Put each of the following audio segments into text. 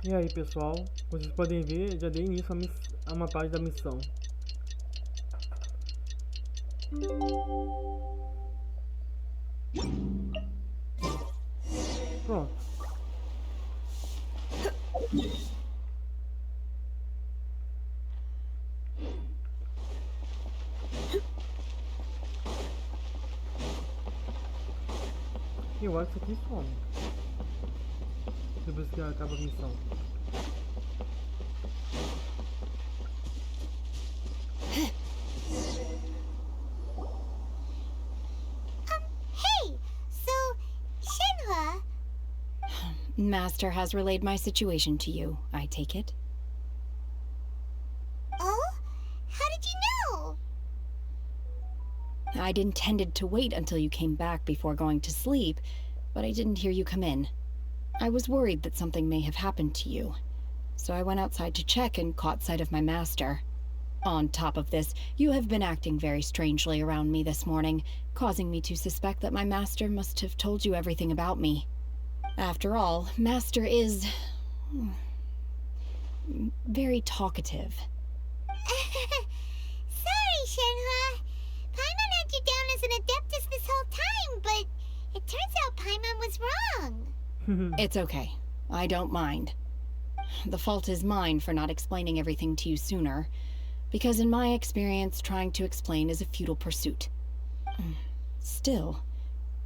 E aí pessoal, vocês podem ver, já dei início a uma parte da missão. Pronto. Eu acho que isso aqui some. Depois que acaba a missão. Hey! So, Shenhe... Master has relayed my situation to you, I take it? Oh? How did you know? I'd intended to wait until you came back before going to sleep, but I didn't hear you come in. I was worried that something may have happened to you, so I went outside to check and caught sight of my master. On top of this, you have been acting very strangely around me this morning, causing me to suspect that my master must have told you everything about me. After all, Master is... very talkative. Sorry, Shenhe. Paimon had you down as an adeptus this whole time, but it turns out Paimon was wrong. It's okay. I don't mind. The fault is mine for not explaining everything to you sooner, because in my experience, trying to explain is a futile pursuit. Still,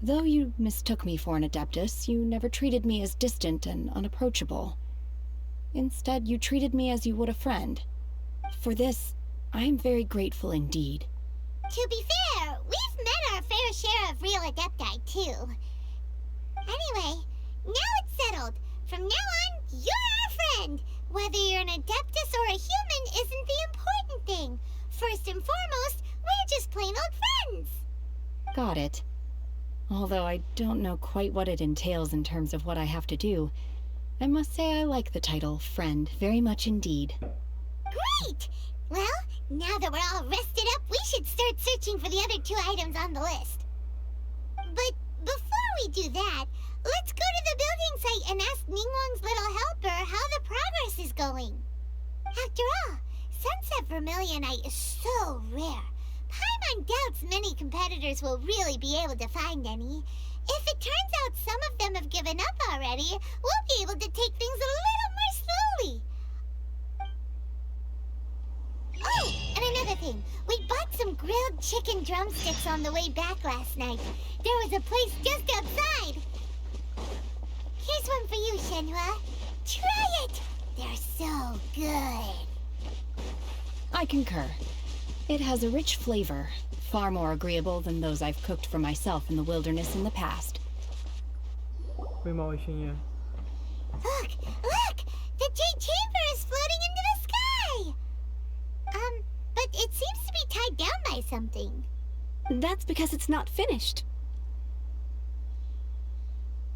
though you mistook me for an adeptus, you never treated me as distant and unapproachable. Instead, you treated me as you would a friend. For this, I am very grateful indeed. To be fair, we've met our fair share of real adepti, too. Anyway, now it's settled. From now on, you're our friend. Whether you're an adeptus or a human isn't the important thing. First and foremost, we're just plain old friends. Got it. Although I don't know quite what it entails in terms of what I have to do, I must say I like the title friend very much indeed. Great! Well, now that we're all rested up, we should start searching for the other 2 items on the list. But before we do that, let's go to the building site and ask Ningguang's little helper how the progress is going. After all, Sunset Vermilionite is so rare. Paimon doubts many competitors will really be able to find any. If it turns out some of them have given up already, we'll be able to take things a little more slowly. Oh, and another thing. We bought some grilled chicken drumsticks on the way back last night. There was a place just outside. Here's one for you, Shenhe. Try it! They're so good. I concur. It has a rich flavor, far more agreeable than those I've cooked for myself in the wilderness in the past. Foi mal, Shenhe. Look! Look! The Jade Chamber is floating into the sky! But it seems to be tied down by something. That's because it's not finished.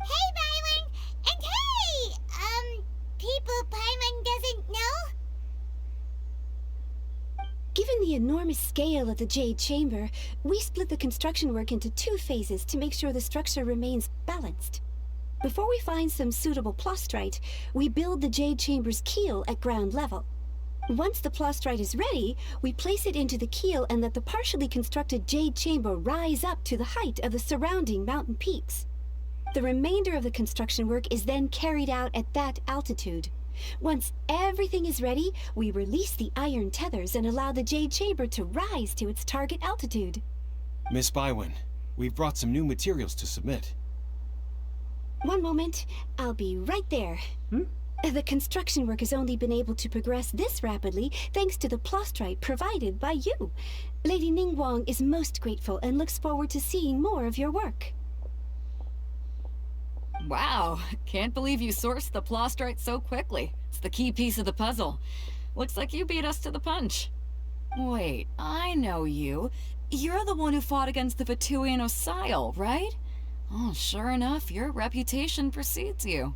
Hey, Byron! And hey! People Paimon doesn't know? Given the enormous scale of the Jade Chamber, we split the construction work into 2 phases to make sure the structure remains balanced. Before we find some suitable plastrite, we build the Jade Chamber's keel at ground level. Once the plastrite is ready, we place it into the keel and let the partially constructed Jade Chamber rise up to the height of the surrounding mountain peaks. The remainder of the construction work is then carried out at that altitude. Once everything is ready, we release the iron tethers and allow the Jade Chamber to rise to its target altitude. Miss Bywin, we've brought some new materials to submit. One moment, I'll be right there. The construction work has only been able to progress this rapidly thanks to the plastrite provided by you. Lady Ningguang is most grateful and looks forward to seeing more of your work. Wow, can't believe you sourced the plastrite so quickly. It's the key piece of the puzzle. Looks like you beat us to the punch. Wait, I know you. You're the one who fought against the Vatuian Osile, right? Oh, sure enough, your reputation precedes you.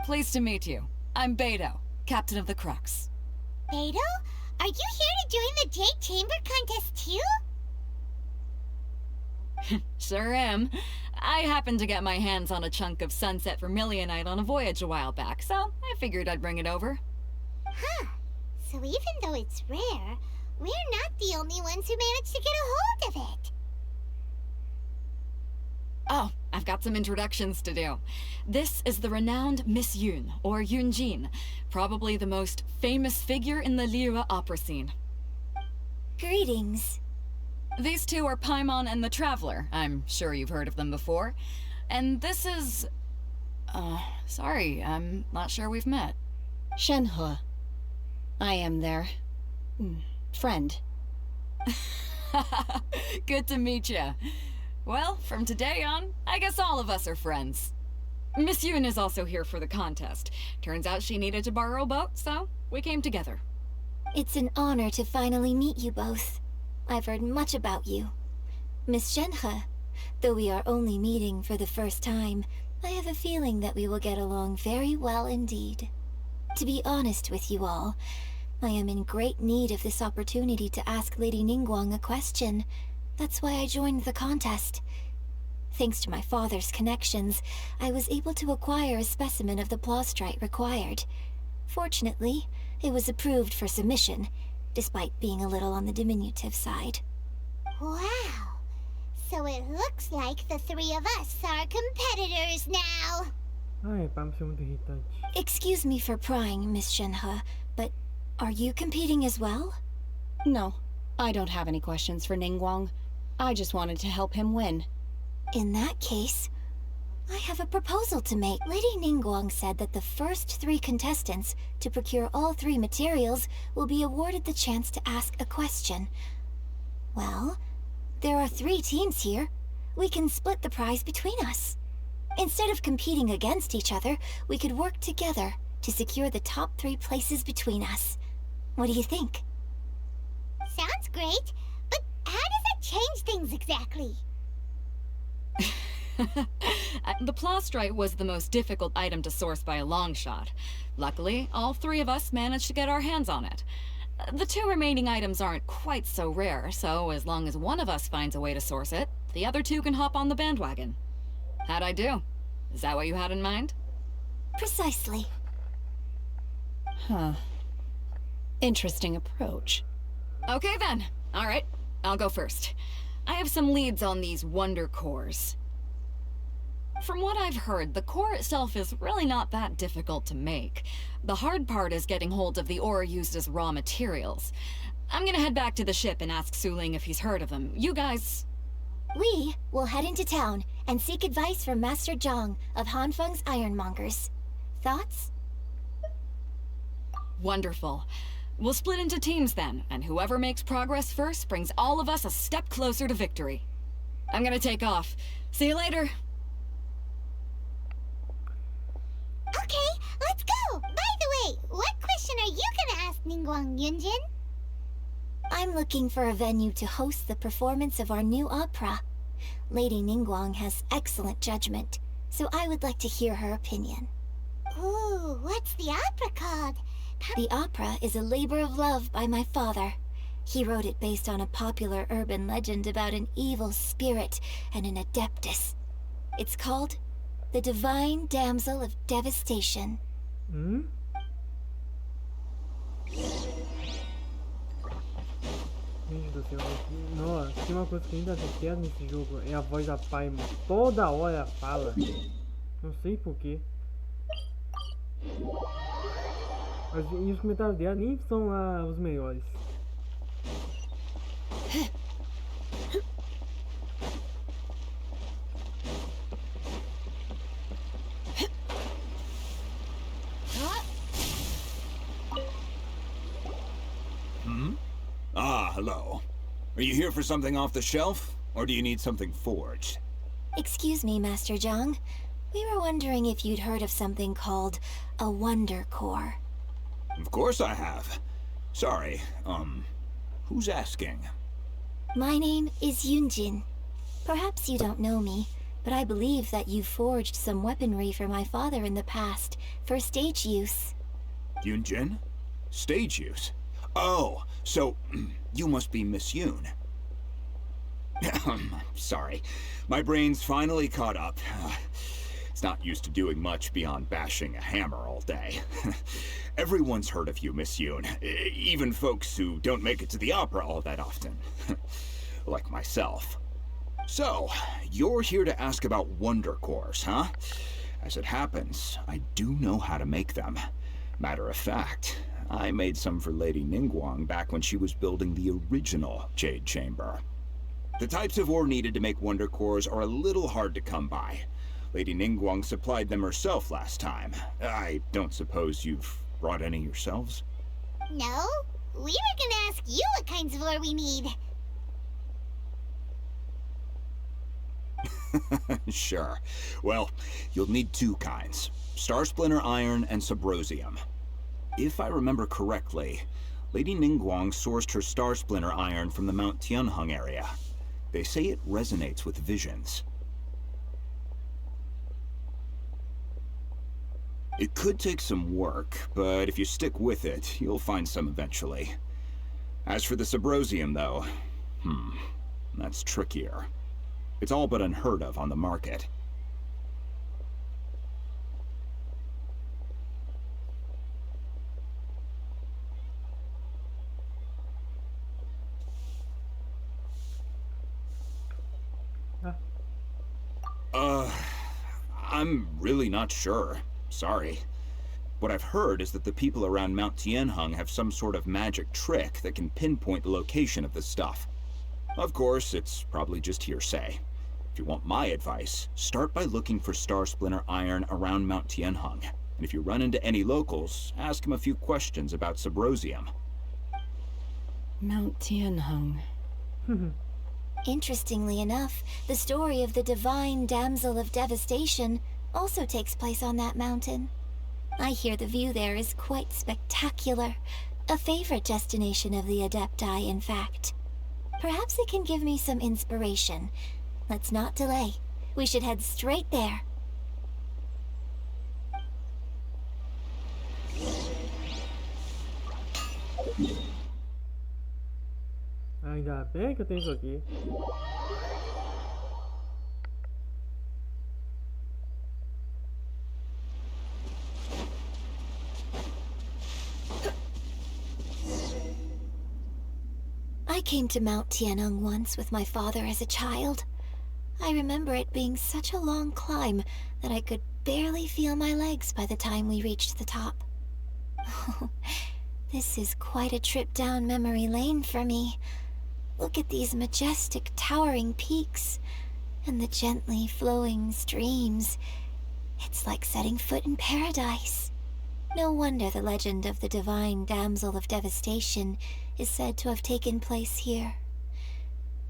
Pleased to meet you. I'm Beidou, captain of the Crux. Beidou? Are you here to join the Jade Chamber contest too? Sure am. I happened to get my hands on a chunk of sunset vermilionite on a voyage a while back, so I figured I'd bring it over. Huh. So even though it's rare, we're not the only ones who managed to get a hold of it. Oh, I've got some introductions to do. This is the renowned Miss Yun, or Yun Jin, probably the most famous figure in the Liyue opera scene. Greetings. These two are Paimon and the Traveler. I'm sure you've heard of them before. And this is... sorry, I'm not sure we've met. Shenhe. I am their... friend. Good to meet you. Well, from today on, I guess all of us are friends. Miss Yun is also here for the contest. Turns out she needed to borrow a boat, so we came together. It's an honor to finally meet you both. I've heard much about you. Miss Shenhe, though we are only meeting for the first time, I have a feeling that we will get along very well indeed. To be honest with you all, I am in great need of this opportunity to ask Lady Ningguang a question. That's why I joined the contest. Thanks to my father's connections, I was able to acquire a specimen of the plaustrite required. Fortunately, it was approved for submission, despite being a little on the diminutive side. Wow! So it looks like the three of us are competitors now! Ai, Paimon é muito irritante. Excuse me for prying, Miss Shenhe, but are you competing as well? No, I don't have any questions for Ningguang. I just wanted to help him win. In that case, I have a proposal to make. Lady Ningguang said that the first three contestants to procure all three materials will be awarded the chance to ask a question. Well, there are 3 teams here. We can split the prize between us. Instead of competing against each other, we could work together to secure the top 3 places between us. What do you think? Sounds great, but how does it change things exactly? The plaustrite was the most difficult item to source by a long shot. Luckily, all 3 of us managed to get our hands on it. The 2 remaining items aren't quite so rare, so as long as one of us finds a way to source it, the other 2 can hop on the bandwagon. How'd I do? Is that what you had in mind? Precisely. Huh. Interesting approach. Okay then. Alright, I'll go first. I have some leads on these wonder cores. From what I've heard, the core itself is really not that difficult to make. The hard part is getting hold of the ore used as raw materials. I'm gonna head back to the ship and ask Suling if he's heard of them. You guys... We will head into town and seek advice from Master Zhang of Hanfeng's Ironmongers. Thoughts? Wonderful. We'll split into teams then, and whoever makes progress first brings all of us a step closer to victory. I'm gonna take off. See you later. Okay, let's go! By the way, what question are you gonna ask Ningguang, Yun Jin? I'm looking for a venue to host the performance of our new opera. Lady Ningguang has excellent judgment, so I would like to hear her opinion. Ooh, what's the opera called? The opera is a labor of love by my father. He wrote it based on a popular urban legend about an evil spirit and an adeptus. It's called The Divine Damsel of Devastation. Gente do céu, nossa, tem uma coisa que eu ainda detesto nesse jogo, é a voz da Paimon. Toda hora ela fala. Não sei porquê. E os comentários dela nem são lá os melhores. Ah, hello. Are you here for something off the shelf, or do you need something forged? Excuse me, Master Zhang. We were wondering if you'd heard of something called a Wonder Core. Of course I have. Sorry, who's asking? My name is Yun Jin. Perhaps you don't know me, but I believe that you forged some weaponry for my father in the past, for stage use. Yun Jin? Stage use? Oh, so you must be Miss Yun. Sorry. My brain's finally caught up. It's not used to doing much beyond bashing a hammer all day. Everyone's heard of you, Miss Yun. Even folks who don't make it to the opera all that often. Like myself. So, you're here to ask about wonder cores, huh? As it happens, I do know how to make them. Matter of fact, I made some for Lady Ningguang back when she was building the original Jade Chamber. The types of ore needed to make wonder cores are a little hard to come by. Lady Ningguang supplied them herself last time. I don't suppose you've brought any yourselves? No, we were gonna ask you what kinds of ore we need. Sure. Well, you'll need two kinds. Star Splinter Iron and Subrosium. If I remember correctly, Lady Ningguang sourced her Star Splinter Iron from the Mount Tianheng area. They say it resonates with visions. It could take some work, but if you stick with it, you'll find some eventually. As for the Subrosium, though, that's trickier. It's all but unheard of on the market. I'm really not sure. Sorry. What I've heard is that the people around Mount Tianheng have some sort of magic trick that can pinpoint the location of the stuff. Of course, it's probably just hearsay. If you want my advice, start by looking for Star Splinter Iron around Mount Tianheng. And if you run into any locals, ask them a few questions about Subrosium. Mount Tianheng. Interestingly enough, the story of the divine damsel of devastation also takes place on that mountain. I hear the view there is quite spectacular. A favorite destination of the Adepti, in fact. Perhaps it can give me some inspiration. Let's not delay. We should head straight there. Ainda bem que eu tenho isso aqui. I came to Mount Tianheng once with my father as a child. I remember it being such a long climb that I could barely feel my legs by the time we reached the top. This is quite a trip down memory lane for me. Look at these majestic, towering peaks, and the gently flowing streams. It's like setting foot in paradise. No wonder the legend of the divine damsel of devastation is said to have taken place here.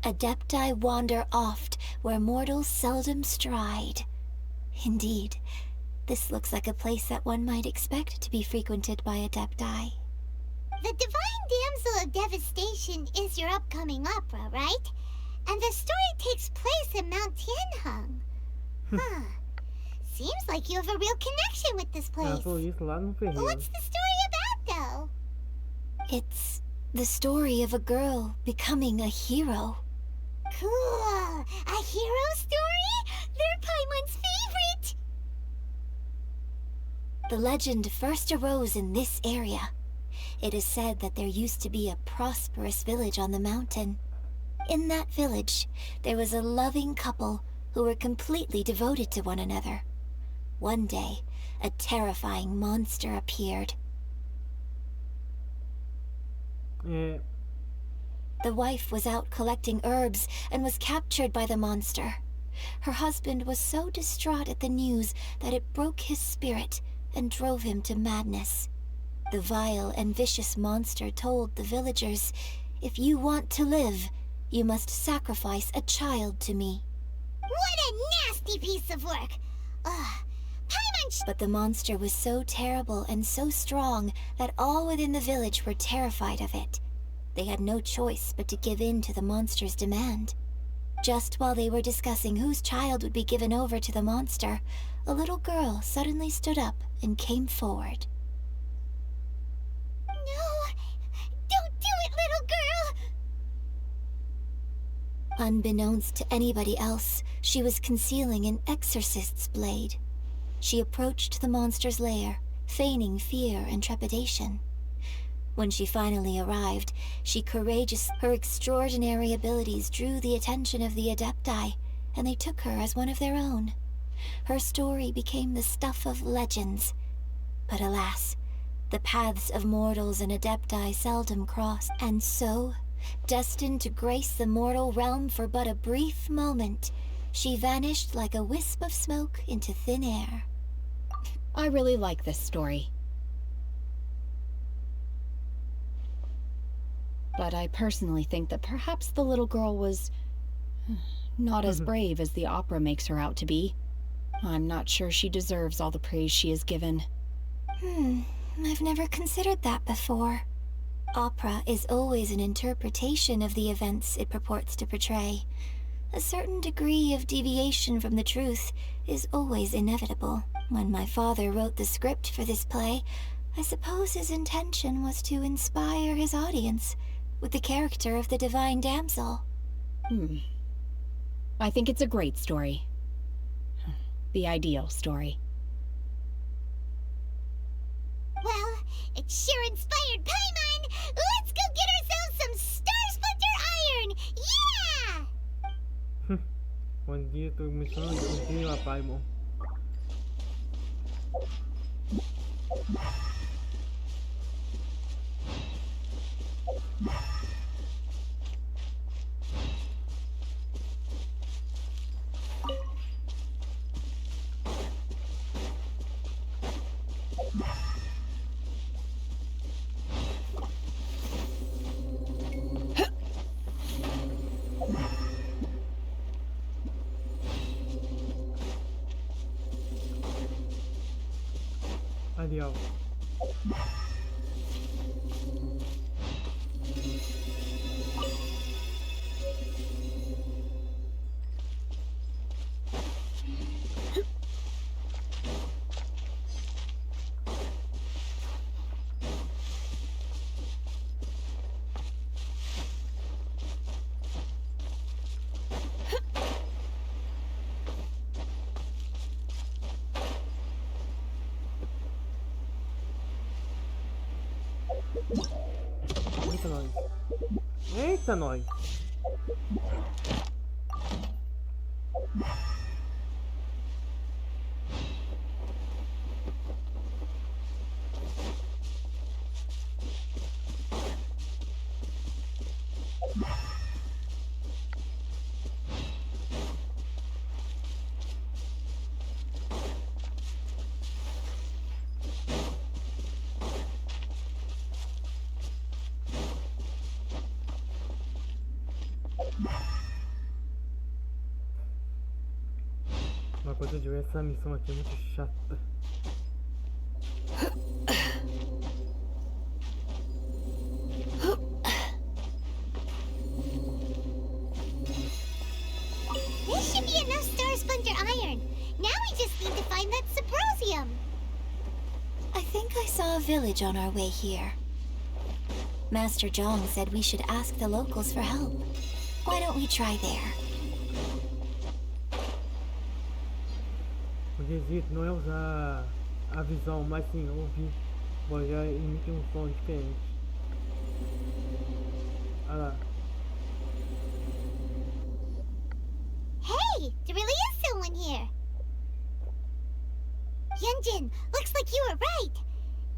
Adepti wander oft where mortals seldom stride. Indeed, this looks like a place that one might expect to be frequented by Adepti. The Divine Damsel of Devastation is your upcoming opera, right? And the story takes place in Mount Tianheng. Huh. Seems like you have a real connection with this place. What's the story about, though? It's the story of a girl becoming a hero. Cool! A hero story? They're Paimon's favorite! The legend first arose in this area. It is said that there used to be a prosperous village on the mountain. In that village, there was a loving couple who were completely devoted to one another. One day, a terrifying monster appeared. The wife was out collecting herbs and was captured by the monster. Her husband was so distraught at the news that it broke his spirit and drove him to madness. The vile and vicious monster told the villagers, "If you want to live, you must sacrifice a child to me." What a nasty piece of work! Paimon! But the monster was so terrible and so strong that all within the village were terrified of it. They had no choice but to give in to the monster's demand. Just while they were discussing whose child would be given over to the monster, a little girl suddenly stood up and came forward. No! Don't do it, little girl! Unbeknownst to anybody else, she was concealing an exorcist's blade. She approached the monster's lair, feigning fear and trepidation. When she finally arrived, her extraordinary abilities drew the attention of the Adepti, and they took her as one of their own. Her story became the stuff of legends. But alas, the paths of mortals and Adepti seldom cross, and so, destined to grace the mortal realm for but a brief moment, she vanished like a wisp of smoke into thin air. I really like this story. But I personally think that perhaps the little girl was not as brave as the opera makes her out to be. I'm not sure she deserves all the praise she is given. I've never considered that before. Opera is always an interpretation of the events it purports to portray. A certain degree of deviation from the truth is always inevitable. When my father wrote the script for this play, I suppose his intention was to inspire his audience with the character of the divine damsel. I think it's a great story. The ideal story. Well, it sure inspired Paimon! Let's go get ourselves some Star Splinter Iron! Yeah! Bom dia, tô começando a dia a Paimon. Adiós. Eita nós. Eita nós. Uma coisa de ver, essa missão aqui é muito chata. This should be enough Star Splinter Iron. Now we just need to find that Subrosium. I think I saw a village on our way here. Master Zhong said we should ask the locals for help. Why don't we try there? O quesito não é usar a visão, mas sim ouvir. Bom, já emite um som diferente. Olha lá. Hey, there really is someone here. Yun Jin, looks like you were right.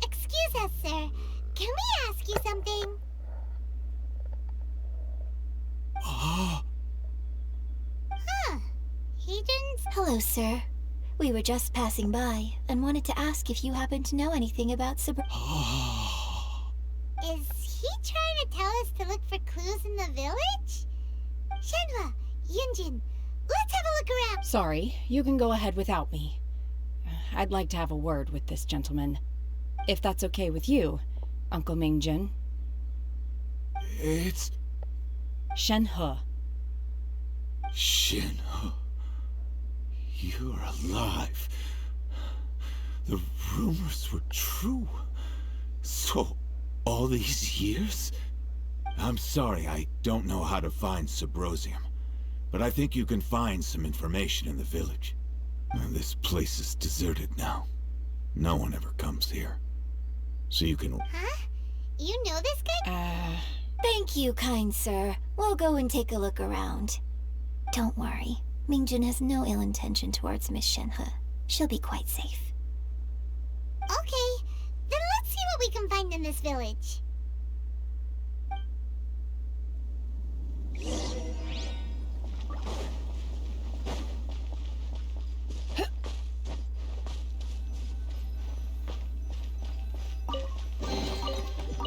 Excuse us, sir. Can we ask you something? Huh. He didn't... Hello, sir. We were just passing by and wanted to ask if you happen to know anything about Is he trying to tell us to look for clues in the village? Shenhe, Yun Jin, let's have a look around. Sorry, you can go ahead without me. I'd like to have a word with this gentleman. If that's okay with you, Uncle Mingjin. It's Shenhe. Shenhe. You're alive. The rumors were true. So, all these years? I'm sorry, I don't know how to find Subrosium. but I think you can find some information in the village. This place is deserted now. No one ever comes here. So you can... Huh? You know this guy? Thank you, kind sir. We'll go and take a look around. Don't worry. Mingjun has no ill intention towards Miss Shenhe. She'll be quite safe. Okay, then let's see what we can find in this village.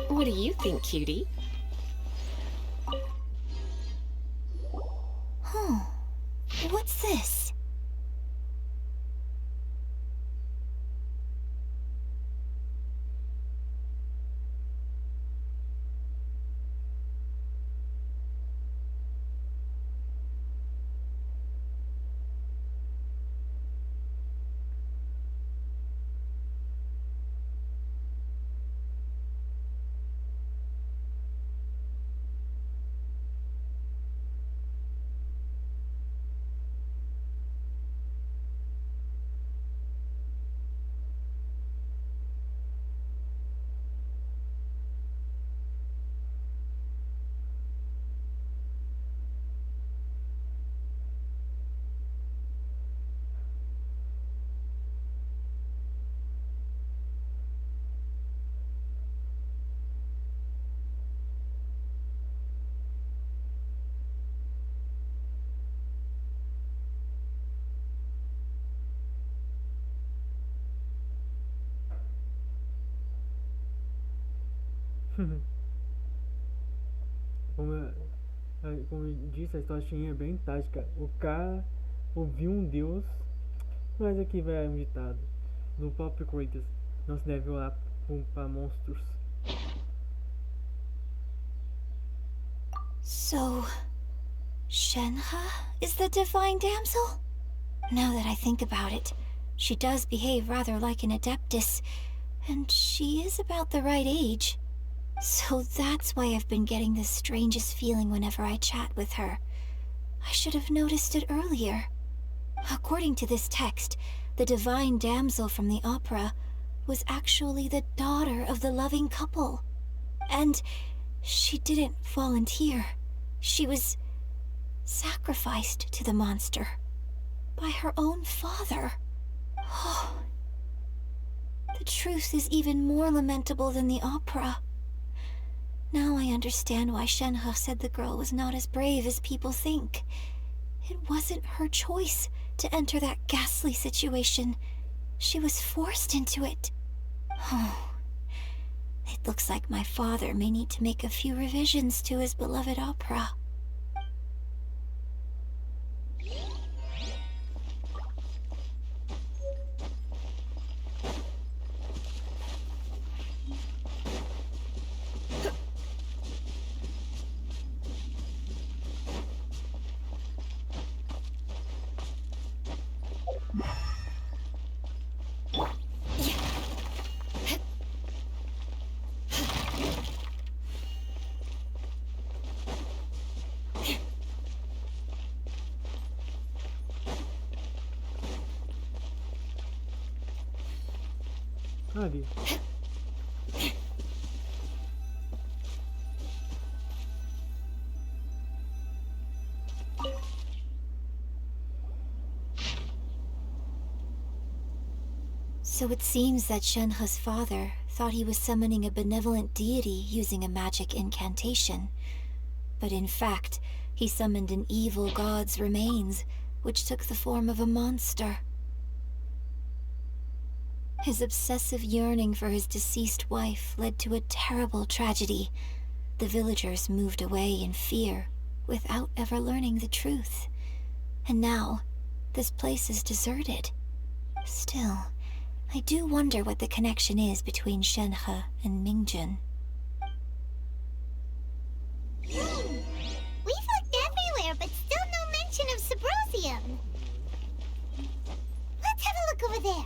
What do you think, cutie? What's this? Como eu disse, a história de Shenhe é bem tática. O cara ouviu um deus, mas aqui vai um ditado do próprio Kratos: não se deve orar para monstros. So, Shenhe is the divine damsel? Now that I think about it, she does behave rather like an adeptus, and she is about the right age. So that's why I've been getting the strangest feeling whenever I chat with her. I should have noticed it earlier. According to this text, the divine damsel from the opera was actually the daughter of the loving couple. And she didn't volunteer. She was sacrificed to the monster by her own father. Oh, the truth is even more lamentable than the opera. Now I understand why Shenhe said the girl was not as brave as people think. It wasn't her choice to enter that ghastly situation. She was forced into it. Oh, it looks like my father may need to make a few revisions to his beloved opera. Ali. So it seems that Shenhe's father thought he was summoning a benevolent deity using a magic incantation. But in fact, he summoned an evil god's remains, which took the form of a monster. His obsessive yearning for his deceased wife led to a terrible tragedy. The villagers moved away in fear, without ever learning the truth. And now, this place is deserted. Still, I do wonder what the connection is between Shenhe and Mingjun. We've looked everywhere, but still no mention of Subrosium. Let's have a look over there.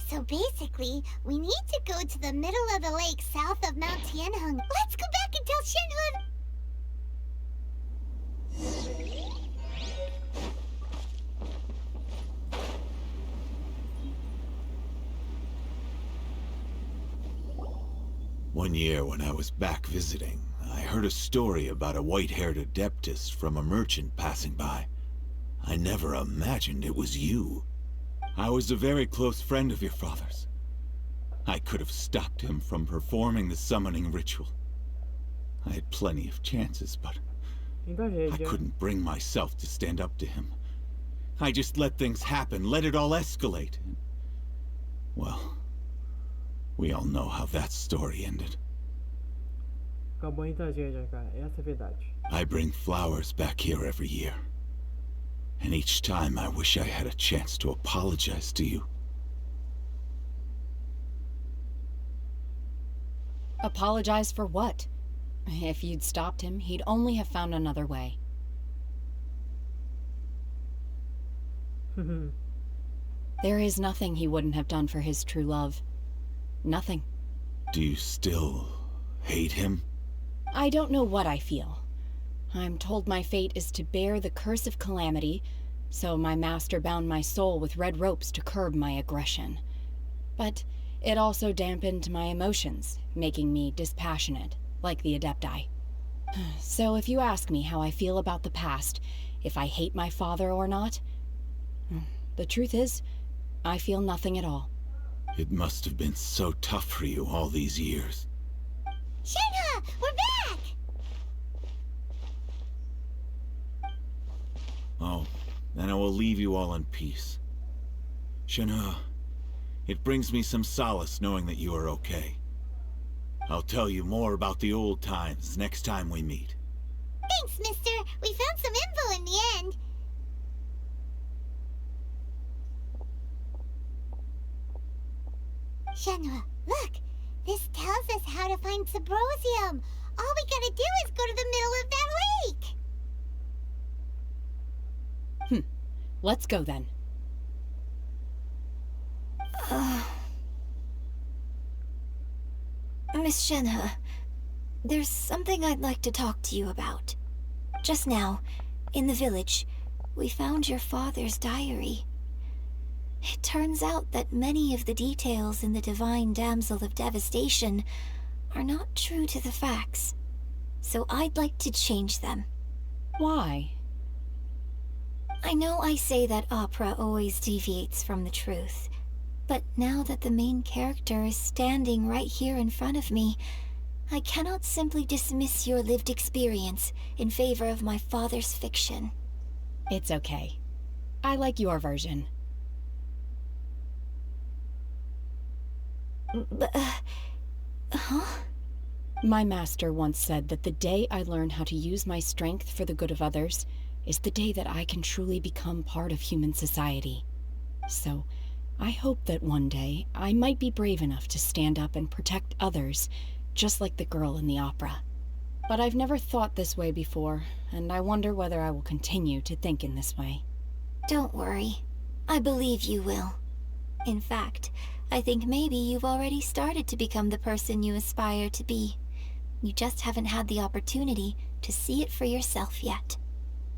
So basically, we need to go to the middle of the lake south of Mount Tianheng. Let's go back and tell Shenhe. One year when I was back visiting, I heard a story about a white-haired adeptus from a merchant passing by. I never imagined it was you. I was a very close friend of your father's. I could have stopped him from performing the summoning ritual. I had plenty of chances, but I couldn't bring myself to stand up to him. I just let things happen, let it all escalate. Well, we all know how that story ended. Acabou em tragédia, cara. Essa é a verdade. I bring flowers back here every year. And each time I wish I had a chance to apologize to you. Apologize for what? If you'd stopped him, he'd only have found another way. There is nothing he wouldn't have done for his true love. Nothing. Do you still hate him? I don't know what I feel. I'm told my fate is to bear the curse of calamity, so my master bound my soul with red ropes to curb my aggression. But it also dampened my emotions, making me dispassionate, like the Adepti. So if you ask me how I feel about the past, if I hate my father or not, the truth is, I feel nothing at all. It must have been so tough for you all these years. Shenhe, we're back! Oh, then I will leave you all in peace. Shenhe, it brings me some solace knowing that you are okay. I'll tell you more about the old times next time we meet. Thanks, mister. We found some info in the end. Shenhe, look! This tells us how to find Subrosium. All we gotta do is go to the middle of that lake. Let's go then. Miss Shenhe, there's something I'd like to talk to you about. Just now, in the village, we found your father's diary. It turns out that many of the details in the Divine Damsel of Devastation are not true to the facts. So I'd like to change them. Why? I know I say that opera always deviates from the truth, but now that the main character is standing right here in front of me, I cannot simply dismiss your lived experience in favor of my father's fiction. It's okay. I like your version. Huh? My master once said that the day I learn how to use my strength for the good of others is the day that I can truly become part of human society. So, I hope that one day I might be brave enough to stand up and protect others, just like the girl in the opera. But I've never thought this way before, and I wonder whether I will continue to think in this way. Don't worry. I believe you will. In fact, I think maybe you've already started to become the person you aspire to be. You just haven't had the opportunity to see it for yourself yet.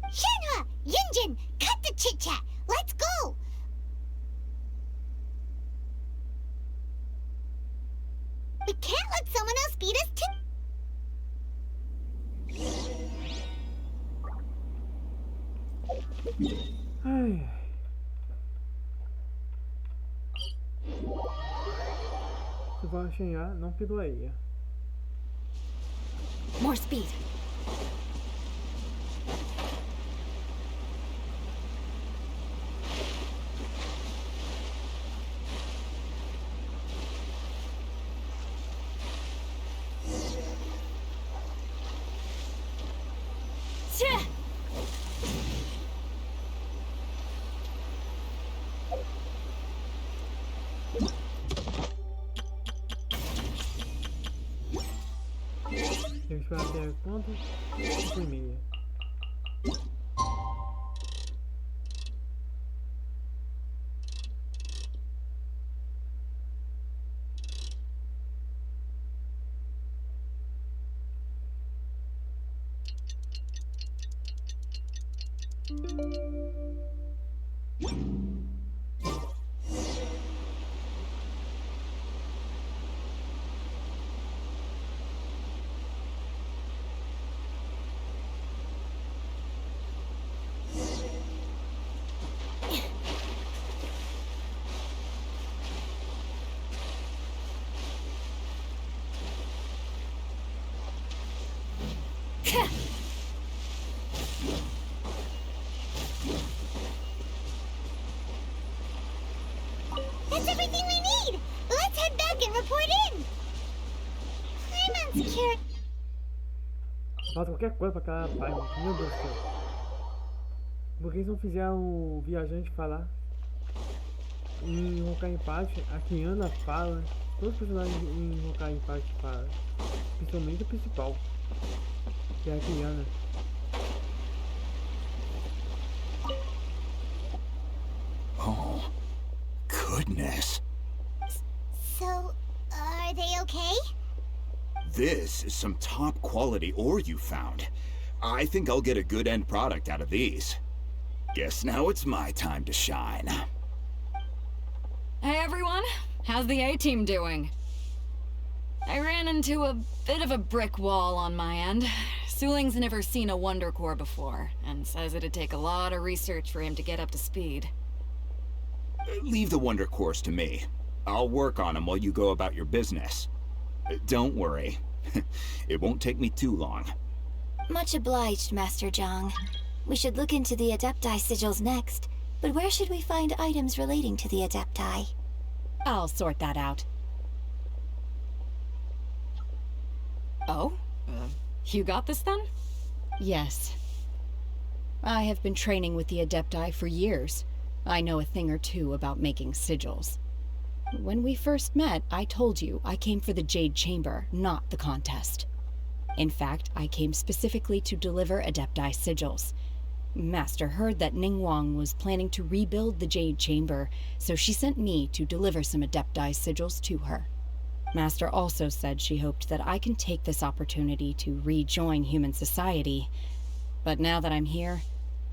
Shenhe! Yun Jin! Cut the chit-chat! Let's go! We can't let someone else beat us to... Ai. Se vai Shenhe, não perdoaria. More speed. Tem que esperar até quanto? 5h30. That's everything we need! Let's head back and report in! Paimon's curious. Falta qualquer coisa pra aquela Paimon, meu Deus do céu. Por que eles não fizeram o viajante falar? Em Honkai Impact, a Kiana fala. Todos os personagens em Honkai Impact falam. Principalmente o principal, que é a Kiana. Oh, goodness. So, are they okay? This is some top quality ore you found. I think I'll get a good end product out of these. Guess now it's my time to shine. Hey everyone, how's the A-team doing? I ran into a bit of a brick wall on my end. Suling's never seen a Wonder Core before, and says it'd take a lot of research for him to get up to speed. Leave the Wonder Cores to me. I'll work on them while you go about your business. Don't worry. It won't take me too long. Much obliged, Master Zhang. We should look into the Adepti sigils next, but where should we find items relating to the Adepti? I'll sort that out. Oh? You got this then? Yes. I have been training with the Adepti for years. I know a thing or two about making sigils. When we first met, I told you I came for the Jade Chamber, not the contest. In fact, I came specifically to deliver Adepti sigils. Master heard that Ningguang was planning to rebuild the Jade Chamber, so she sent me to deliver some Adepti sigils to her. Master also said she hoped that I can take this opportunity to rejoin human society. But now that I'm here,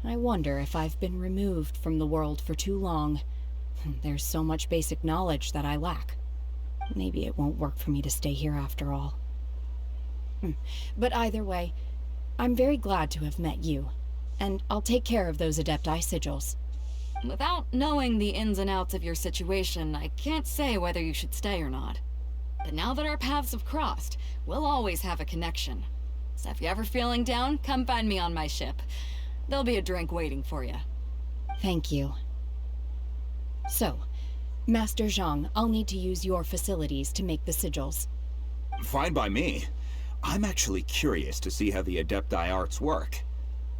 I wonder if I've been removed from the world for too long. There's so much basic knowledge that I lack. Maybe it won't work for me to stay here after all. But either way, I'm very glad to have met you, and I'll take care of those Adepti sigils. Without knowing the ins and outs of your situation, I can't say whether you should stay or not. But now that our paths have crossed, we'll always have a connection. So if you're ever feeling down, come find me on my ship. There'll be a drink waiting for you. Thank you. So, Master Zhang, I'll need to use your facilities to make the sigils. Fine by me. I'm actually curious to see how the Adepti arts work.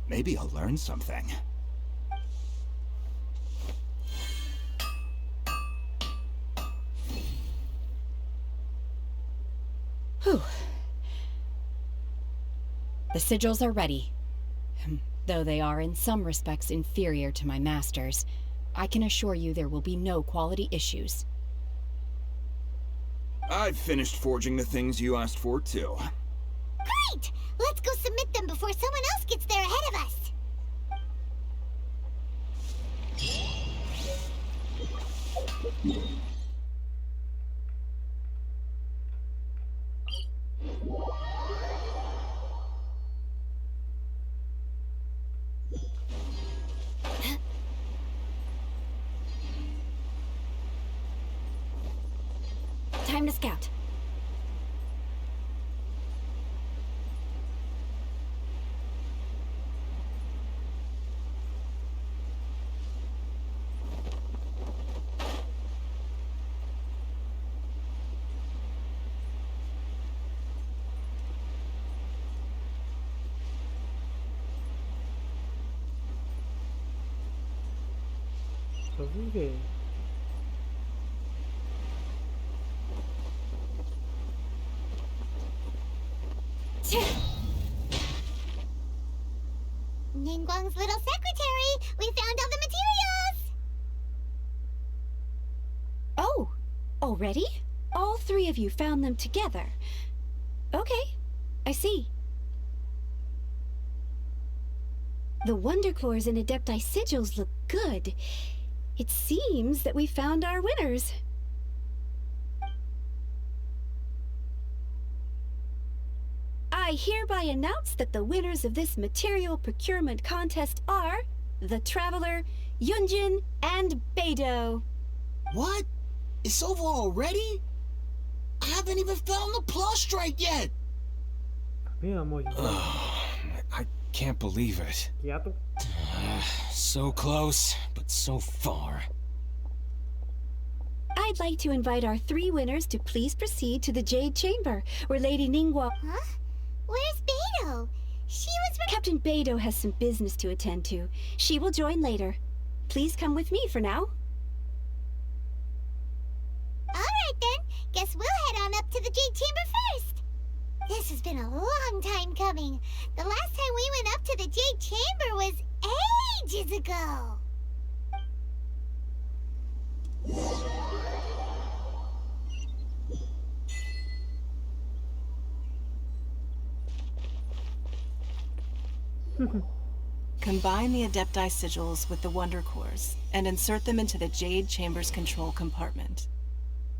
Maybe I'll learn something. Whew. The sigils are ready. Though they are in some respects inferior to my master's, I can assure you there will be no quality issues. I've finished forging the things you asked for, too. Great! Let's go submit them before someone else gets there ahead of us! Time to scout. Só viver. Ningguang's little secretary! We found all the materials! Oh, already? All three of you found them together. Okay, I see. The Wonder Cores and Adepti sigils look good. It seems that we found our winners. I hereby announce that the winners of this material procurement contest are the Traveler, Yun Jin, and Beidou. What? It's over already? I haven't even found the plush strike yet! Pelo amor de Deus. I can't believe it. Quieto. So close, but so far. I'd like to invite our 3 winners to please proceed to the Jade Chamber, where Lady Ningguang... Huh? Where's Beidou? She was... Captain Beidou has some business to attend to. She will join later. Please come with me for now. Alright then, guess we'll head on up to the Jade Chamber first. This has been a long time coming. The last time we went up to the Jade Chamber was ages ago. Combine the Adepti sigils with the Wonder Cores and insert them into the Jade Chamber's control compartment.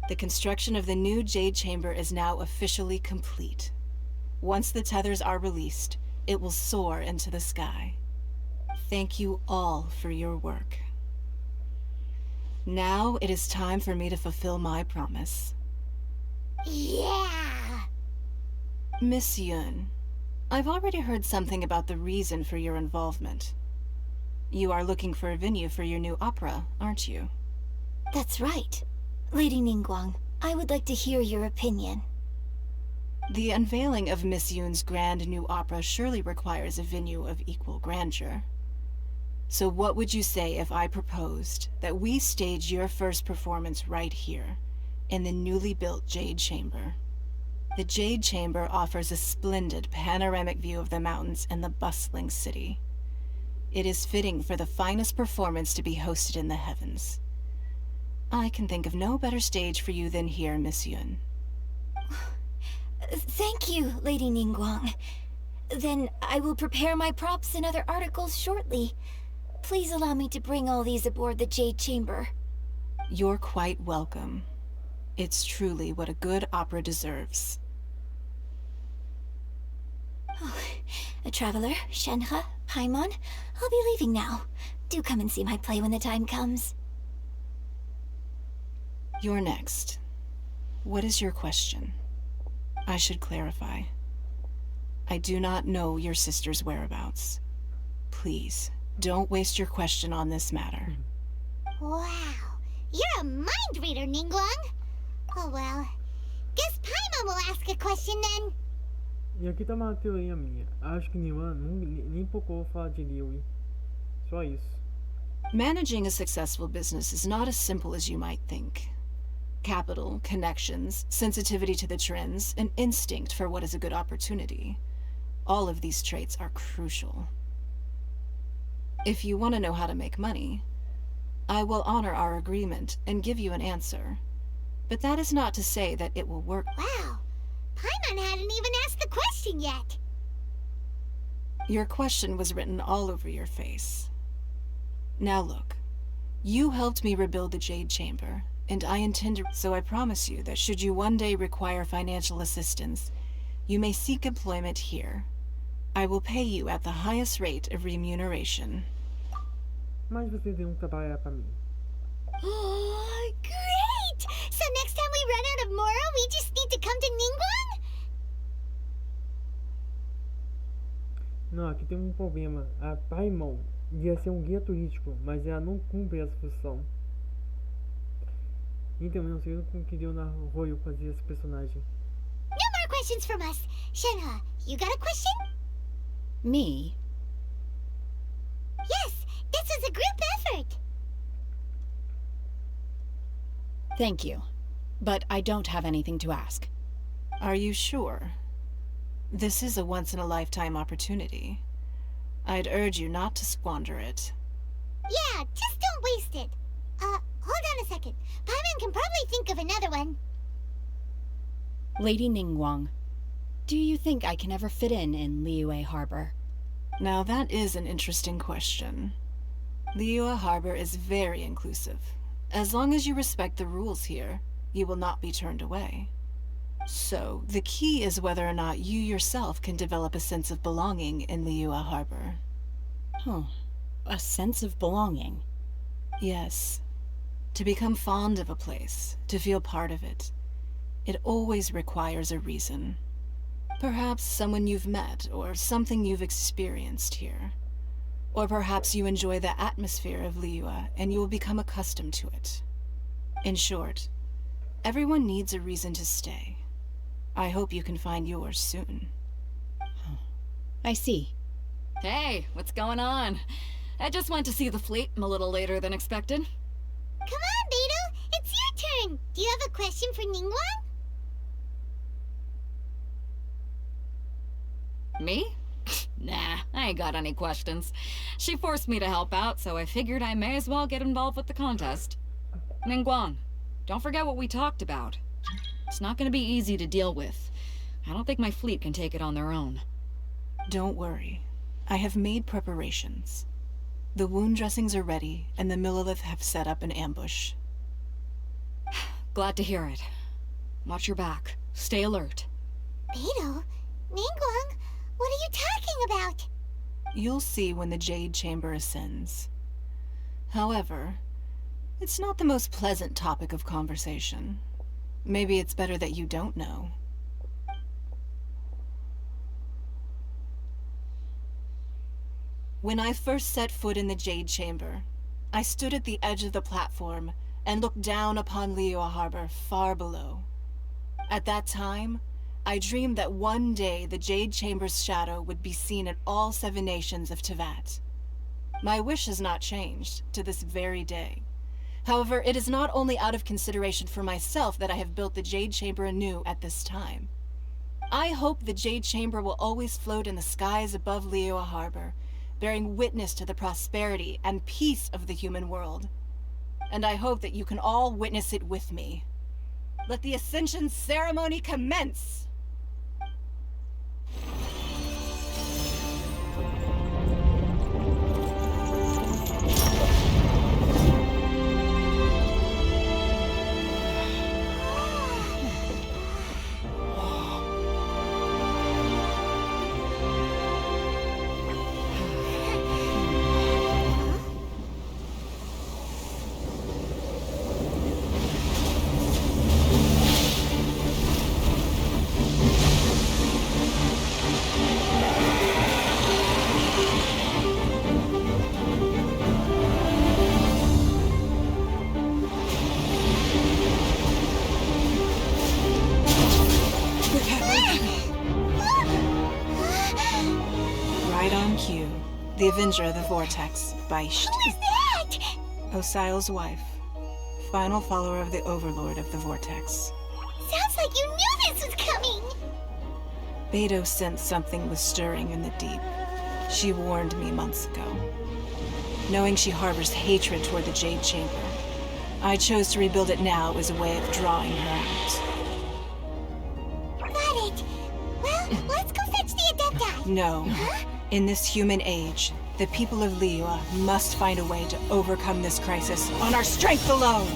The construction of the new Jade Chamber is now officially complete. Once the tethers are released, it will soar into the sky. Thank you all for your work. Now it is time for me to fulfill my promise. Yeah! Miss Yun, I've already heard something about the reason for your involvement. You are looking for a venue for your new opera, aren't you? That's right. Lady Ningguang, I would like to hear your opinion. The unveiling of Miss Yun's grand new opera surely requires a venue of equal grandeur. So what would you say if I proposed that we stage your first performance right here, in the newly built Jade Chamber? The Jade Chamber offers a splendid panoramic view of the mountains and the bustling city. It is fitting for the finest performance to be hosted in the heavens. I can think of no better stage for you than here, Miss Yun. Thank you, Lady Ningguang. Then I will prepare my props and other articles shortly. Please allow me to bring all these aboard the Jade Chamber. You're quite welcome. It's truly what a good opera deserves. Oh, a traveler, Shenhe, Paimon, I'll be leaving now. Do come and see my play when the time comes. You're next. What is your question? I should clarify. I do not know your sister's whereabouts. Please, don't waste your question on this matter. Wow, you're a mind reader, Ningguang. Oh well, guess Paimon will ask a question then. E aqui tá uma teoria minha. Acho que Niwan nem pouco falar de Liu. Só isso. Managing a successful business is not as simple as you might think. Capital, connections, sensitivity to the trends, and instinct for what is a good opportunity. All of these traits are crucial. If you want to know how to make money, I will honor our agreement and give you an answer. But that is not to say that it will work. Wow, Paimon hadn't even asked the question yet. Your question was written all over your face. Now look, you helped me rebuild the Jade Chamber, and I intend to, so I promise you that should you one day require financial assistance, you may seek employment here. I will pay you at the highest rate of remuneration. Mas vocês iam trabalhar pra mim. Oh, great! So next time we run out of Mora, we just need to come to Ningguang? Não, aqui tem um problema. A Paimon ia ser um guia turístico, mas ela não cumpre essa função. Então eu não sei o que deu na Royal fazer esse personagem. No more questions from us. Shenhe, you got a question? Me? Yes, this was a group effort. Thank you. But I don't have anything to ask. Are you sure? This is a once-in-a-lifetime opportunity. I'd urge you not to squander it. Yeah, just don't waste it. Hold on a second. Paimon can probably think of another one. Lady Ningguang, do you think I can ever fit in Liyue Harbor? Now that is an interesting question. Liyue Harbor is very inclusive. As long as you respect the rules here, you will not be turned away. So, the key is whether or not you yourself can develop a sense of belonging in Liyue Harbor. Huh. A sense of belonging? Yes. To become fond of a place, to feel part of it, it always requires a reason. Perhaps someone you've met, or something you've experienced here. Or perhaps you enjoy the atmosphere of Liyue, and you will become accustomed to it. In short, everyone needs a reason to stay. I hope you can find yours soon. I see. Hey, what's going on? I just went to see the fleet a little later than expected. Come on, Beidou! It's your turn! Do you have a question for Ningguang? Me? Nah, I ain't got any questions. She forced me to help out, so I figured I may as well get involved with the contest. Ningguang, don't forget what we talked about. It's not gonna be easy to deal with. I don't think my fleet can take it on their own. Don't worry. I have made preparations. The wound dressings are ready, and the Millelith have set up an ambush. Glad to hear it. Watch your back. Stay alert. Beidou? Ningguang? What are you talking about? You'll see when the Jade Chamber ascends. However, it's not the most pleasant topic of conversation. Maybe it's better that you don't know. When I first set foot in the Jade Chamber, I stood at the edge of the platform and looked down upon Liyue Harbor far below. At that time, I dreamed that one day the Jade Chamber's shadow would be seen in all 7 nations of Teyvat. My wish has not changed to this very day. However, it is not only out of consideration for myself that I have built the Jade Chamber anew at this time. I hope the Jade Chamber will always float in the skies above Liyue Harbor, bearing witness to the prosperity and peace of the human world. And I hope that you can all witness it with me. Let the Ascension ceremony commence! The Avenger of the Vortex, Baicht. Who is that? Osial's wife. Final follower of the Overlord of the Vortex. Sounds like you knew this was coming! Beidou sensed something was stirring in the deep. She warned me months ago. Knowing she harbors hatred toward the Jade Chamber, I chose to rebuild it now as a way of drawing her out. Got it! Well, let's go fetch the Adepti! No. Huh? In this human age, the people of Liyue must find a way to overcome this crisis on our strength alone!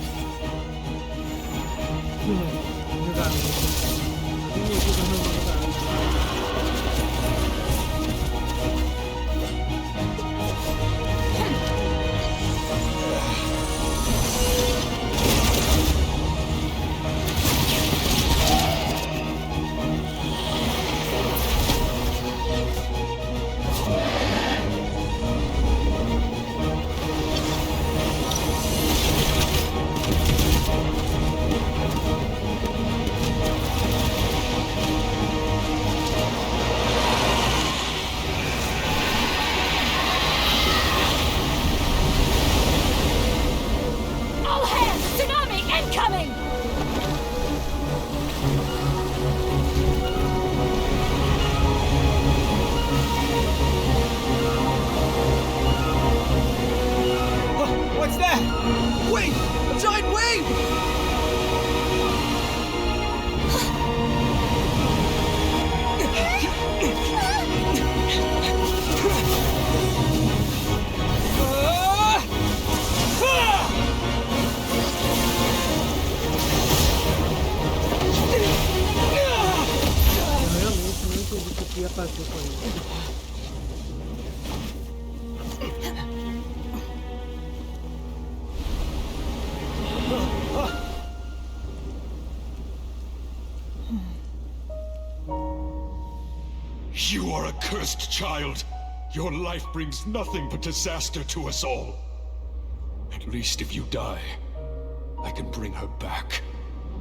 You are a cursed child. Your life brings nothing but disaster to us all. At least if you die, I can bring her back.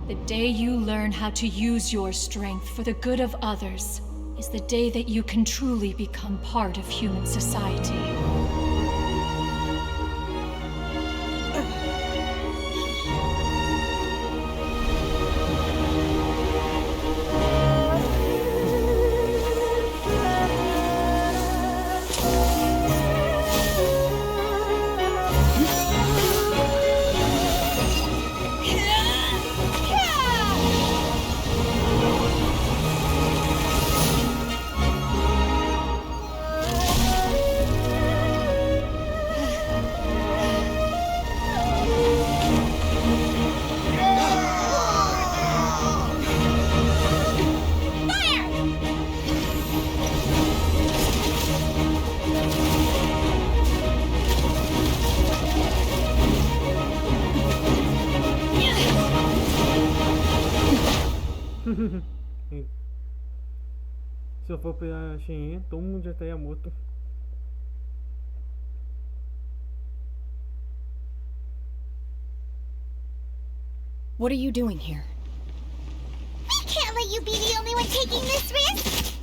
The day you learn how to use your strength for the good of others is the day that you can truly become part of human society. Se eu for pra Shenhe, todo mundo já estaria morto. What are you doing here? We can't let you be the only one taking this risk!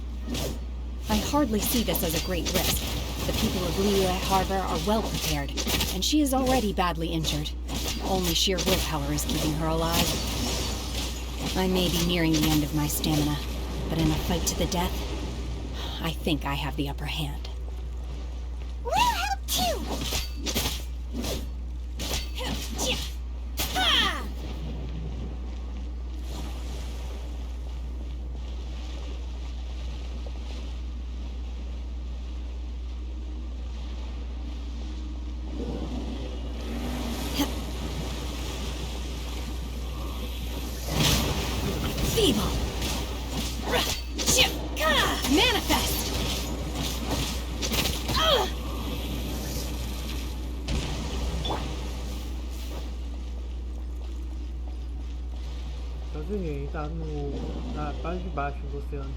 I hardly see this as a great risk. The people of Liyue Harbor are well prepared, and she is already badly injured. Only sheer willpower is keeping her alive. I may be nearing the end of my stamina, but in a fight to the death, I think I have the upper hand. We'll help too! Feeble! Manifest! Sozinho, tá na parte de baixo do oceano.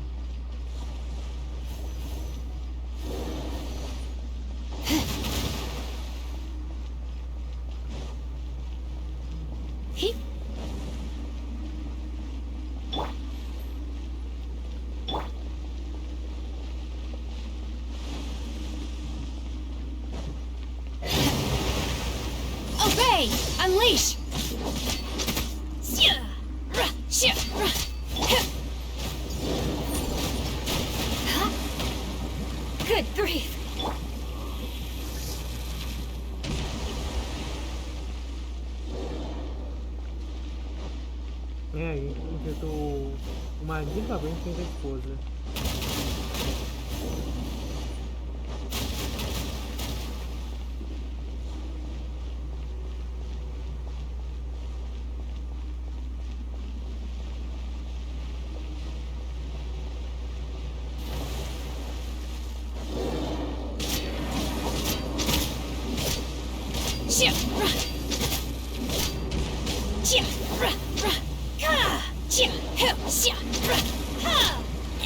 Obey! Unleash! Good grief! É aí, enfrentou uma diva bem feita a esposa.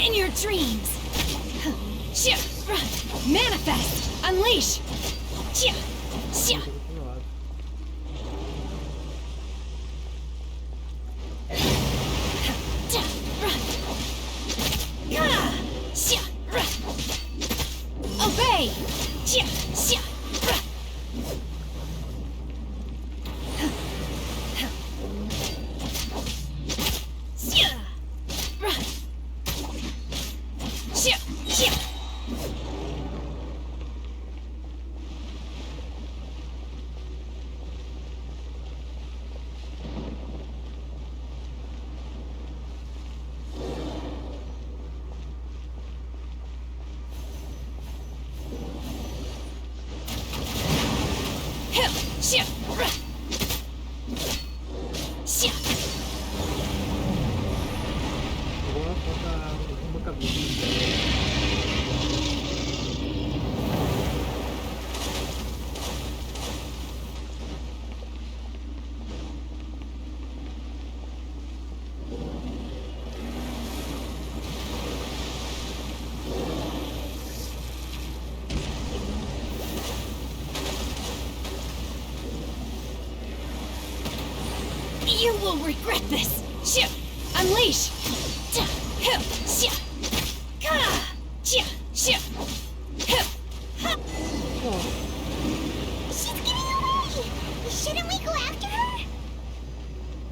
In your dreams! Manifest! Unleash! Obey! Agora falta uma cabeça. You will regret this! Unleash! She's getting away! Shouldn't we go after her?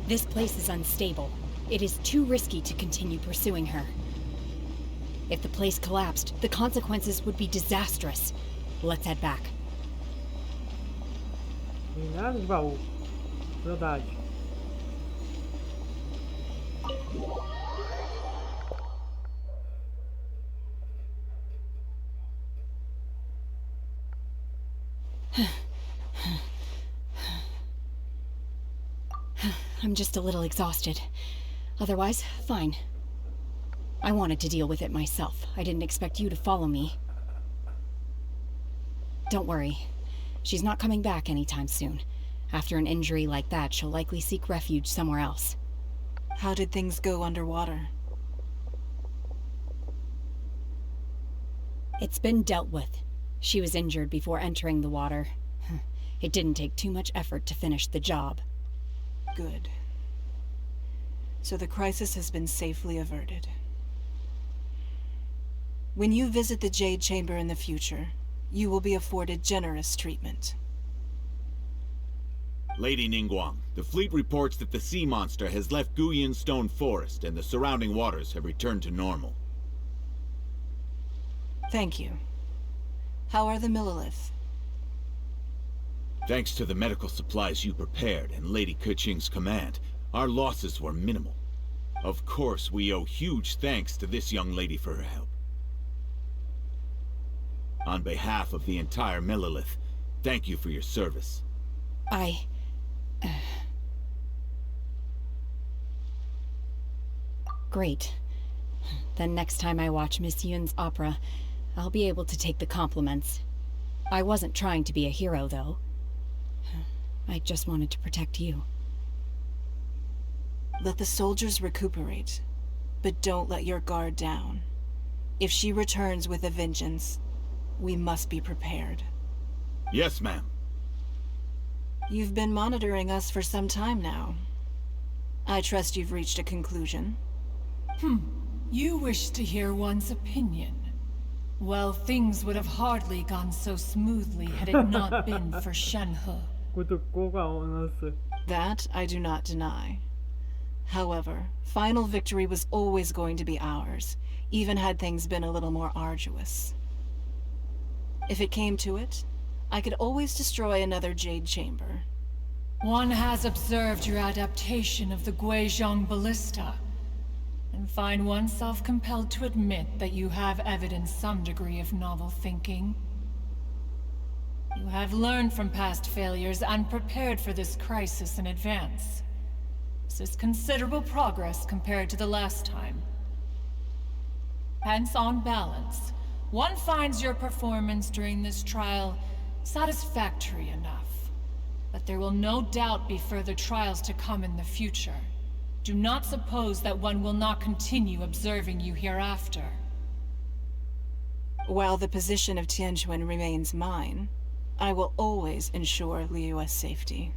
This place is unstable. It is too risky to continue pursuing her. If the place collapsed, the consequences would be disastrous. Let's head back. Tem nada de baú. Verdade. I'm just a little exhausted. Otherwise, fine. I wanted to deal with it myself. I didn't expect you to follow me. Don't worry. She's not coming back anytime soon. After an injury like that, she'll likely seek refuge somewhere else. How did things go underwater? It's been dealt with. She was injured before entering the water. It didn't take too much effort to finish the job. Good. So the crisis has been safely averted. When you visit the Jade Chamber in the future, you will be afforded generous treatment. Lady Ningguang, the fleet reports that the sea monster has left Guyan Stone Forest and the surrounding waters have returned to normal. Thank you. How are the Millilith? Thanks to the medical supplies you prepared and Lady Keqing's command, our losses were minimal. Of course, we owe huge thanks to this young lady for her help. On behalf of the entire Millilith, thank you for your service. Great. Then next time I watch Miss Yun's opera, I'll be able to take the compliments. I wasn't trying to be a hero, though. I just wanted to protect you. Let the soldiers recuperate, but don't let your guard down. If she returns with a vengeance, we must be prepared. Yes, ma'am. You've been monitoring us for some time now. I trust you've reached a conclusion. You wish to hear one's opinion. Well, things would have hardly gone so smoothly had it not been for Shenhe. Cutucou com a lança. That I do not deny. However, final victory was always going to be ours, even had things been a little more arduous. If it came to it, I could always destroy another Jade Chamber. One has observed your adaptation of the Guizhong ballista, and find oneself compelled to admit that you have evidenced some degree of novel thinking. You have learned from past failures and prepared for this crisis in advance. This is considerable progress compared to the last time. Hence, on balance, one finds your performance during this trial satisfactory enough. But there will no doubt be further trials to come in the future. Do not suppose that one will not continue observing you hereafter. While the position of Tianquan remains mine, I will always ensure Liyue's safety.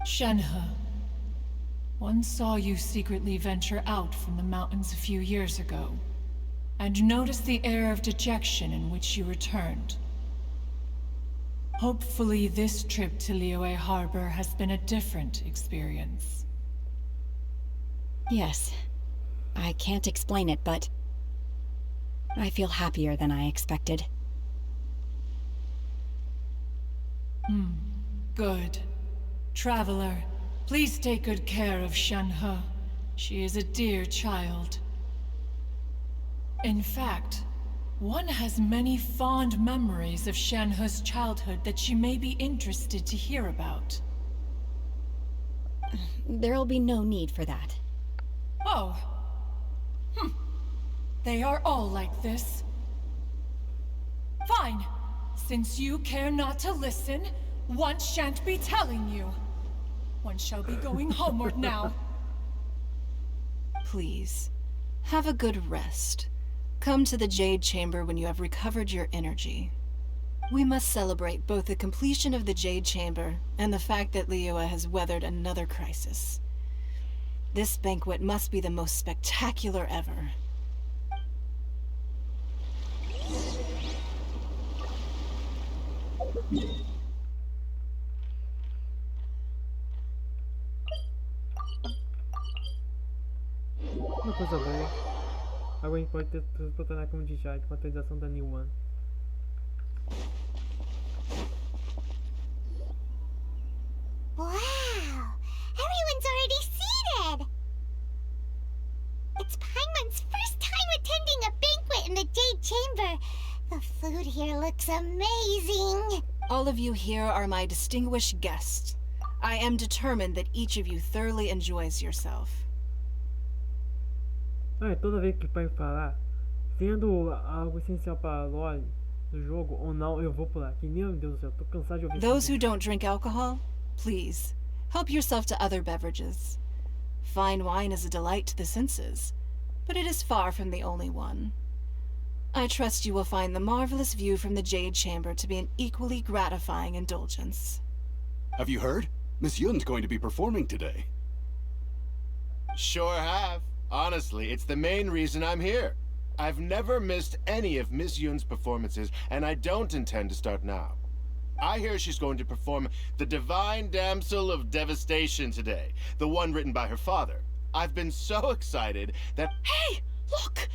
Shenhe, one saw you secretly venture out from the mountains a few years ago, and noticed the air of dejection in which you returned. Hopefully this trip to Liyue Harbor has been a different experience. Yes. I can't explain it, but I feel happier than I expected. Good. Traveler, please take good care of Shenhe. She is a dear child. In fact, one has many fond memories of Shenhe's childhood that she may be interested to hear about. There'll be no need for that. Oh. They are all like this. Fine. Since you care not to listen, one shan't be telling you. One shall be going homeward now. Please, have a good rest. Come to the Jade Chamber when you have recovered your energy. We must celebrate both the completion of the Jade Chamber and the fact that Liyue has weathered another crisis. This banquet must be the most spectacular ever. Uma coisa boa. Agora a gente pode ter transportar na cama de jade com a atualização da New One. Wow! Everyone's already seated! It's Paimon's first time attending a banquet in the Jade Chamber. The food here looks amazing. All of you here are my distinguished guests. I am determined that each of you thoroughly enjoys yourself. Toda vez que o pai falar, sendo algo essencial para a lore do jogo ou não, eu vou pular. Que meu Deus do céu, tô cansado de ouvir. Those who don't drink alcohol, please, help yourself to other beverages. Fine wine is a delight to the senses, but it is far from the only one. I trust you will find the marvelous view from the Jade Chamber to be an equally gratifying indulgence. Have you heard? Miss Yun's going to be performing today. Sure have. Honestly, it's the main reason I'm here. I've never missed any of Miss Yun's performances, and I don't intend to start now. I hear she's going to perform The Divine Damsel of Devastation today, the one written by her father. I've been so excited that— Hey! Look!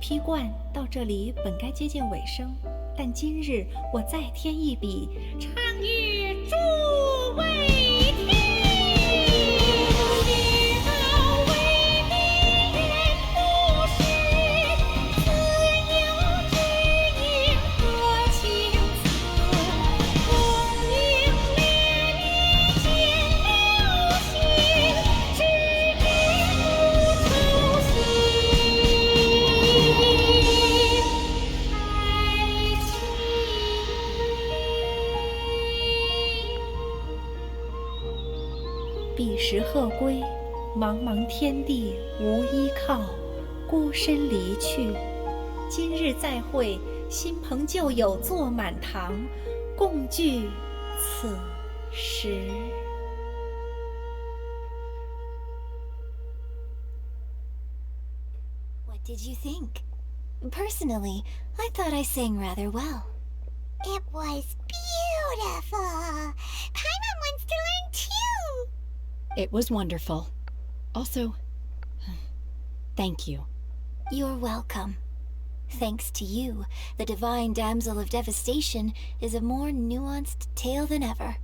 批冠到这里本该接近尾声，但今日我再添一笔，唱与诸位听。彼时鹤归，茫茫天地无依靠，孤身离去。今日再会，新朋旧友坐满堂，共聚此时。What did you think? Personally, I thought I sang rather well. It was beautiful. Paimon wants to learn too. It was wonderful. Also, thank you. You're welcome. Thanks to you, the Divine Damsel of Devastation is a more nuanced tale than ever.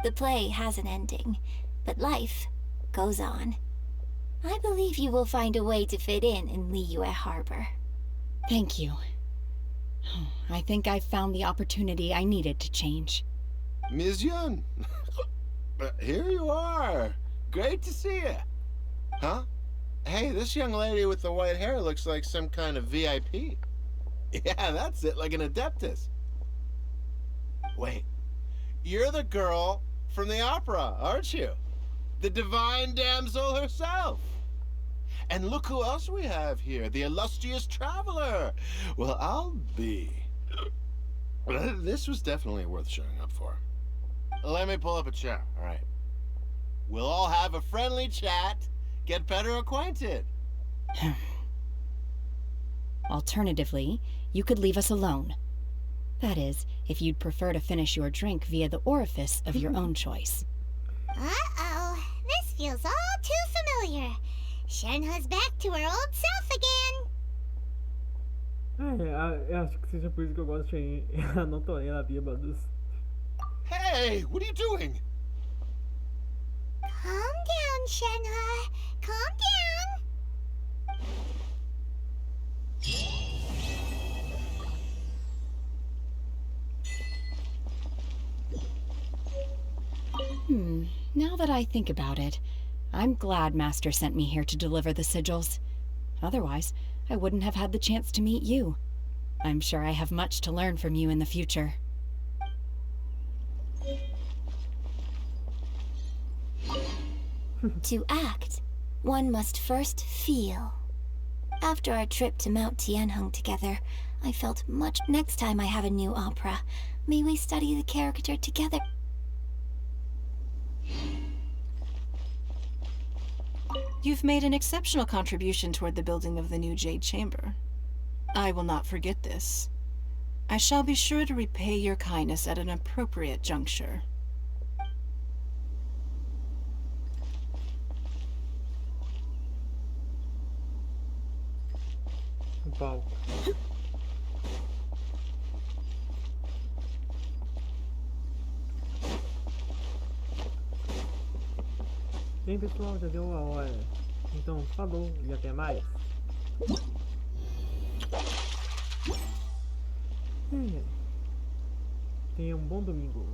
The play has an ending, but life work goes on. I believe you will find a way to fit in Liyue Harbor. Thank you. I think I've found the opportunity I needed to change. Ms. Yun! Here you are! Great to see you! Huh? Hey, this young lady with the white hair looks like some kind of VIP. Yeah, that's it, like an adeptus. Wait, you're the girl from the opera, aren't you? The divine damsel herself! And look who else we have here, the illustrious traveler! Well, I'll be... This was definitely worth showing up for. Let me pull up a chair, alright? We'll all have a friendly chat, get better acquainted. Alternatively, you could leave us alone. That is, if you'd prefer to finish your drink via the orifice of your own choice. Uh-oh, this feels all too familiar. Shenhe's back to her old self again. Eu acho que seja por isso que eu gosto de Shenhe. Ela não tolera bêbados. Hey, what are you doing? Calm down, Shenhe. Calm down. Now that I think about it, I'm glad Master sent me here to deliver the sigils. Otherwise, I wouldn't have had the chance to meet you. I'm sure I have much to learn from you in the future. To act, one must first feel. After our trip to Mount Tianheng together, I felt much. Next time I have a new opera, may we study the character together? You've made an exceptional contribution toward the building of the new Jade Chamber. I will not forget this. I shall be sure to repay your kindness at an appropriate juncture. Palco. Bem, pessoal, já deu a hora. Então, falou e até mais. Tenha um bom domingo.